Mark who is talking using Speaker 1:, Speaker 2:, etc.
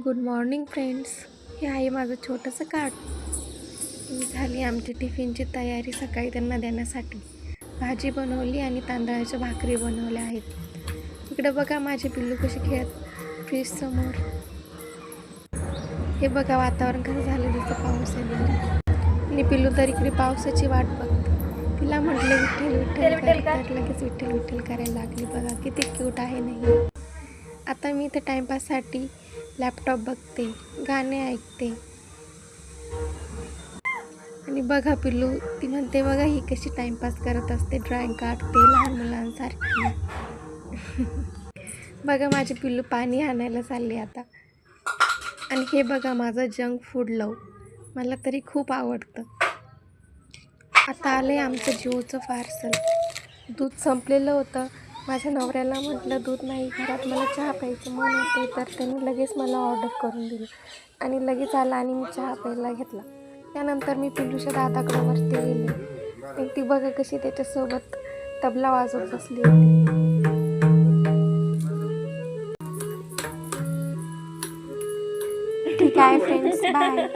Speaker 1: Good morning friends. हे आहे माझं छोटंसं कार्ड. झाली आमची टिफिनची तयारी सकाळी त्यांना देण्यासाठी. भाजी बनवली आणि तांदळाच्या भाकरी बनवल्या आहेत. इकडं बघा माझे पिल्लू कसे खेळत फ्रीज समोर. हे बघा वातावरण कसं झालं, जसं पाऊस येणार. आणि पिल्लू तर इकडे पावसाची वाट बघते. तिला म्हटलं विठ्ठल विठ्ठल कर, तर लगेच विठ्ठल विठ्ठल करायला लागली. बघा किती क्यूट आहे नाही. आता मी इथे टाईमपाससाठी लॅपटॉप बघते, गाणे ऐकते. आणि बघा पिल्लू, ती म्हणते बघा ही कशी टाईमपास करत असते, ड्रॉइंग काढते लहान मुलांसारखी. बघा माझे पिल्लू पाणी आणायला चालले आता. आणि हे बघा माझं जंक फूड लव, मला तरी खूप आवडतं. आता आलं आमचं जिओचं पार्सल. दूध संपलेलं होतं. माझ्या नवऱ्याला म्हटलं दूध नाही घरात, मला चहा प्यायचं मन होते, तर त्यांनी लगेच मला ऑर्डर करून दिली आणि लगेच आला आणि मी चहा प्यायला घेतला. त्यानंतर मी पिल्लूच्या दादाकडे वरती गेले आणि ती बघा कशी त्याच्यासोबत तबला वाजवत बसली होती. ठीक आहे फ्रेंड्स, बाय.